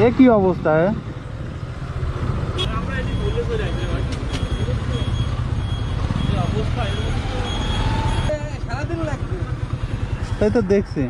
এ কি অবস্থা তাই তো দেখছি।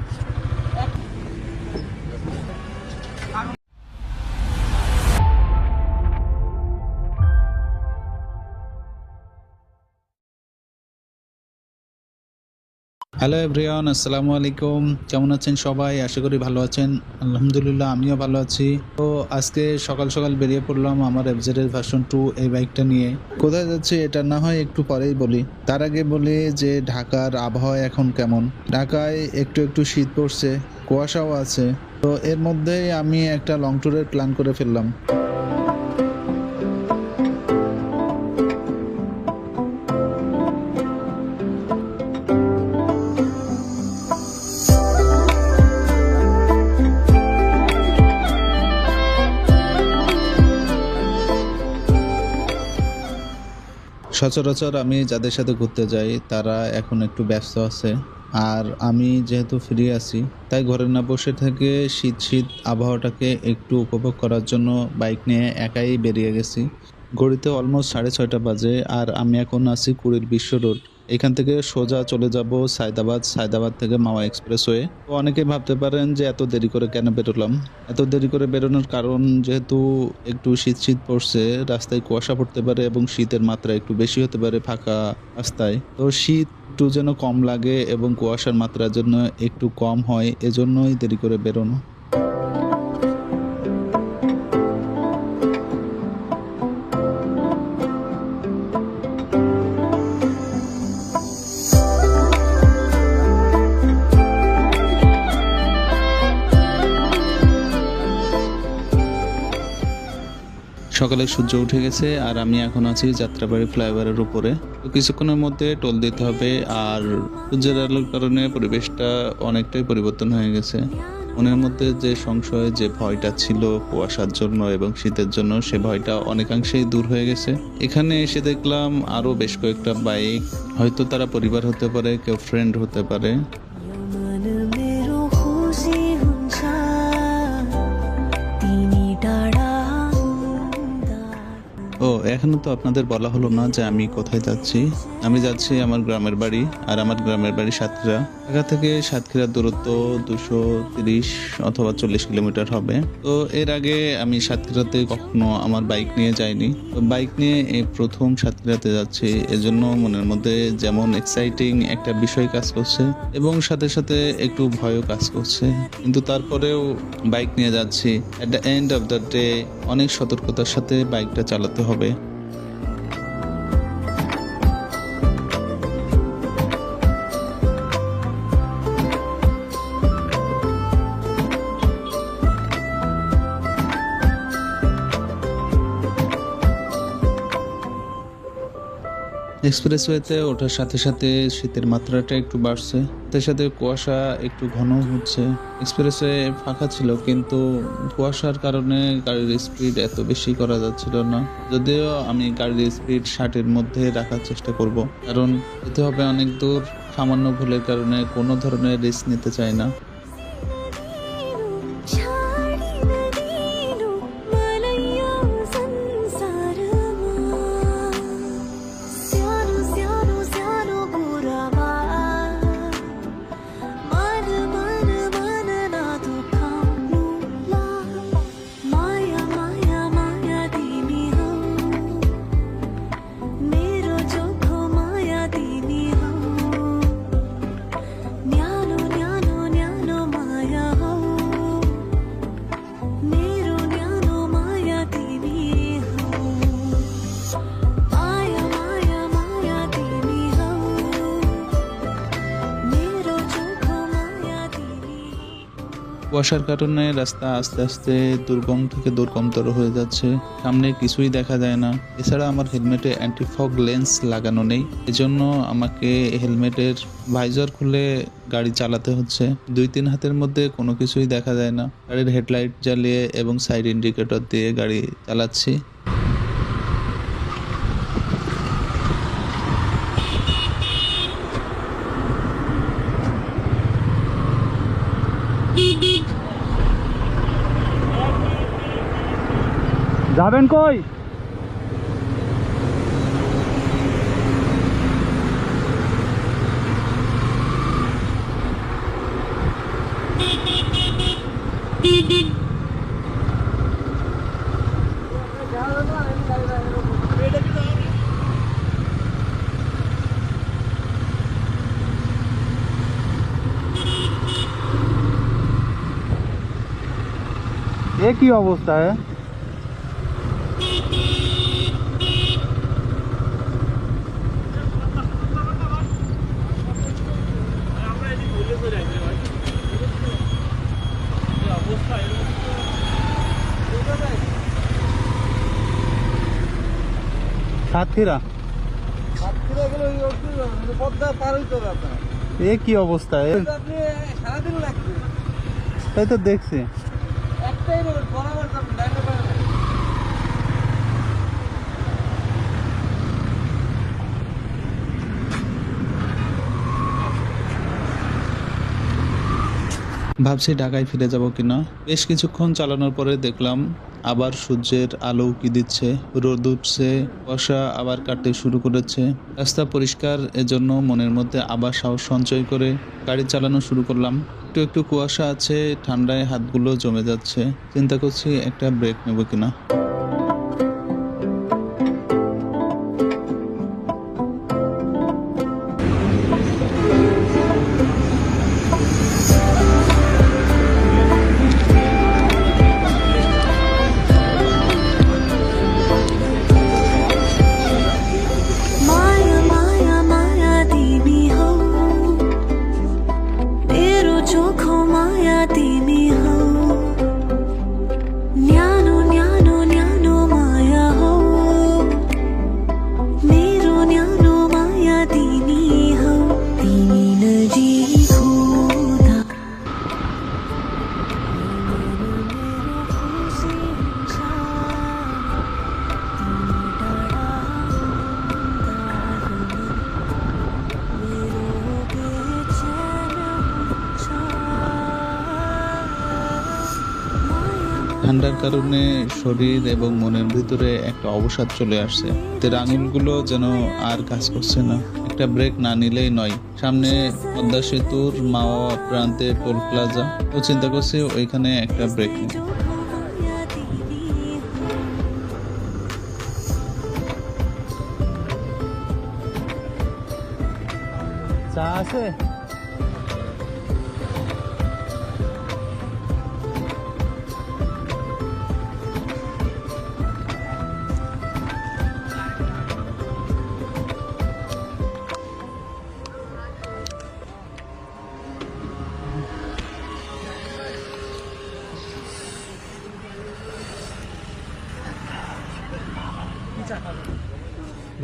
হ্যালো এভরিওয়ান, আসসালামু আলাইকুম। কেমন আছেন সবাই? আশা করি ভালো আছেন। আলহামদুলিল্লাহ, আমিও ভালো আছি। তো আজকে সকাল সকাল বেরিয়ে পড়লাম আমার এফজেড ভার্সন 2 এই বাইকটা নিয়ে। কোথায় যাচ্ছি এটা না হয় একটু পরেই বলি। তার আগে বলি যে ঢাকার আবহাওয়া এখন কেমন। ঢাকায় একটু একটু শীত পড়ছে, কুয়াশাও আছে। তো এর মধ্যেই আমি একটা লং ট্যুরের প্ল্যান করে ফেললাম। সচরাচর আমি যাদের সাথে ঘুরতে যাই তারা এখন একটু ব্যস্ত আছে, আর আমি যেহেতু ফ্রি আছি তাই ঘরে না বসে থেকে শীত শীত আবহাওয়াটাকে একটু উপভোগ করার জন্য বাইক নিয়ে একাই বেরিয়ে গেছি। ঘড়িতে অলমোস্ট 6:30 বাজে, আর আমি এখন আছি কুড়িল বিশ্ব রোড। এখান থেকে সোজা চলে যাব সায়দাবাদ, সায়দাবাদ থেকে মাওয়া এক্সপ্রেসওয়ে। তো অনেকেই ভাবতে পারেন যে এত দেরি করে কেন বেরোলাম। এত দেরি করে বেরোনোর কারণ যেহেতু একটু শীত শীত পড়ছে, রাস্তায় কুয়াশা পড়তে পারে এবং শীতের মাত্রা একটু বেশি হতে পারে ফাঁকা রাস্তায়। তো শীত একটু যেন কম লাগে এবং কুয়াশার মাত্রা যেন একটু কম হয়, এজন্যই দেরি করে বেরোনো। সকালে সূর্য উঠে গেছে আর আমি এখন আছি যাত্রাবাড়ি ফ্লাইওভারের উপরে। তো কিছুক্ষণের মধ্যে টোল দিতে হবে, আর সূর্যের আলোর কারণে পরিবেশটা অনেকটাই পরিবর্তন হয়ে গেছে। মনের মধ্যে যে সংশয়, যে ভয়টা ছিল কুয়াশার জন্য এবং শীতের জন্য, সে ভয়টা অনেকাংশেই দূর হয়ে গেছে। এখানে এসে দেখলাম আরো বেশ কয়েকটা বাইক, হয়তো তারা পরিবার হতে পারে, কেউ ফ্রেন্ড হতে পারে। ও এখনো তো আপনাদের বলা হলো না যে আমি কোথায় যাচ্ছি। আমি যাচ্ছি আমার গ্রামের বাড়ি, আর আমার গ্রামের বাড়ি সাতক্ষীরা। ঢাকা থেকে সাতক্ষীরার দূরত্ব 230 অথবা 40 কিলোমিটার হবে। তো এর আগে আমি সাতক্ষীরাতে কখনো আমার বাইক নিয়ে যাইনি। তো বাইক নিয়ে এই প্রথম সাতক্ষীরাতে যাচ্ছি, এজন্য মনের মধ্যে যেমন এক্সাইটিং একটা বিষয় কাজ করছে এবং সাথে সাথে একটু ভয়ও কাজ করছে, কিন্তু তারপরেও বাইক নিয়ে যাচ্ছি। At the end of the day অনেক সতর্কতার সাথে বাইকটা চালাতে হবে। এক্সপ্রেসওয়েতে ওঠার সাথে সাথে শীতের মাত্রাটা একটু বাড়ছে, তার সাথে কুয়াশা একটু ঘন হচ্ছে। এক্সপ্রেসওয়ে ফাঁকা ছিল, কিন্তু কুয়াশার কারণে গাড়ির স্পিড এত বেশি করা যাচ্ছিল না। যদিও আমি গাড়ির স্পিড 60-এর মধ্যে রাখার চেষ্টা করব, কারণ যেতে হবে অনেক দূর। সামান্য ভুলের কারণে কোনো ধরনের রিস্ক নিতে চাই না। কুয়াশার কারণে রাস্তা আস্তে আস্তে দুর্গম থেকে দুর্গমতর হয়ে যাচ্ছে, সামনে কিছুই দেখা যায় না। এছাড়া আমার হেলমেটে অ্যান্টি ফগ লেন্স লাগানো নেই, এজন্য আমাকে হেলমেটের ভাইজার খুলে গাড়ি চালাতে হচ্ছে। 2-3 হাতের মধ্যে কোনো কিছুই দেখা যায় না। গাড়ির হেডলাইট জ্বালিয়ে এবং সাইড ইন্ডিকেটর দিয়ে গাড়ি চালাচ্ছি। যাবেন কই? এ কি অবস্থা? সাতক্ষীরা এ কি অবস্থা? তাই তো দেখছি। ভাবছি ঢাকায় ফিরে যাব কিনা। বেশ কিছুক্ষণ চালানোর পরে দেখলাম আবার সূর্যের আলো উকি দিচ্ছে, রোদ উঠছে, কুয়াশা আবার কাটতে শুরু করেছে। রাস্তা পরিষ্কার, এজন্য মনের মধ্যে আবার সাহস সঞ্চয় করে গাড়ি চালানো শুরু করলাম। একটু একটু কুয়াশা আছে, ঠান্ডায় হাতগুলো জমে যাচ্ছে। চিন্তা করছি একটা ব্রেক নেব কিনা। ঠান্ডার কারণে শরীর এবং মনের ভিতরে একটা অবসাদ চলে আসছে। এর আঙুলগুলো যেন আর কাজ করছে না। একটা ব্রেক না নিলেই নয়। সামনে পদ্মা সেতুর মাওয়া প্রান্তে টোল প্লাজা, তো চিন্তা করছি ওইখানে একটা ব্রেক নেব। চা আছে?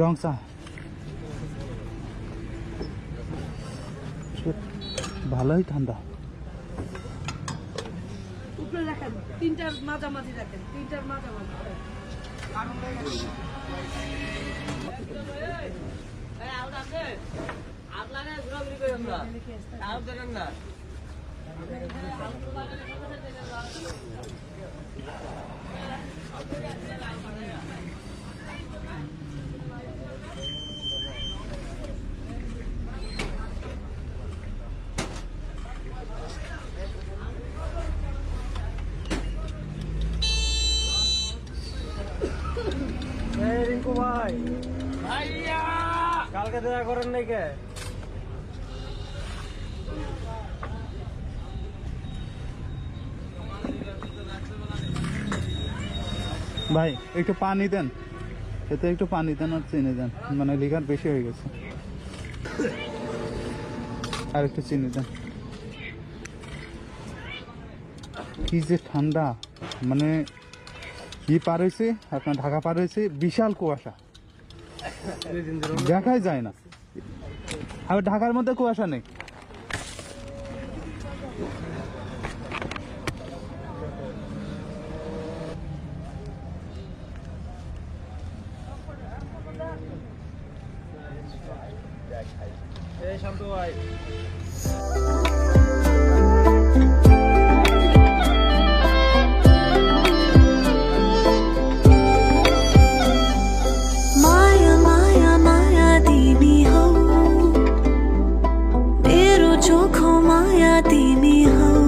রং চা ভালোই ঠান্ডা। উপরে রাখেন, তিনটার মাঝামাঝি রাখেন, তিনটার মাঝামাঝি। রিঙ্কু ভাই, কালকে দেখা করেন নাই কে? ভাই একটু পানি দেন, এতে একটু পানি দেন আর চিনি দেন, মানে লিকার বেশি হয়ে গেছে। আর একটু চিনি দেন। কি যে ঠান্ডা, মানে কি পার হয়েছে আপনার, ঢাকা পার হয়েছে, বিশাল কুয়াশা, দেখাই যায় না। আর ঢাকার মধ্যে কুয়াশা নেই। শান্ত ভাই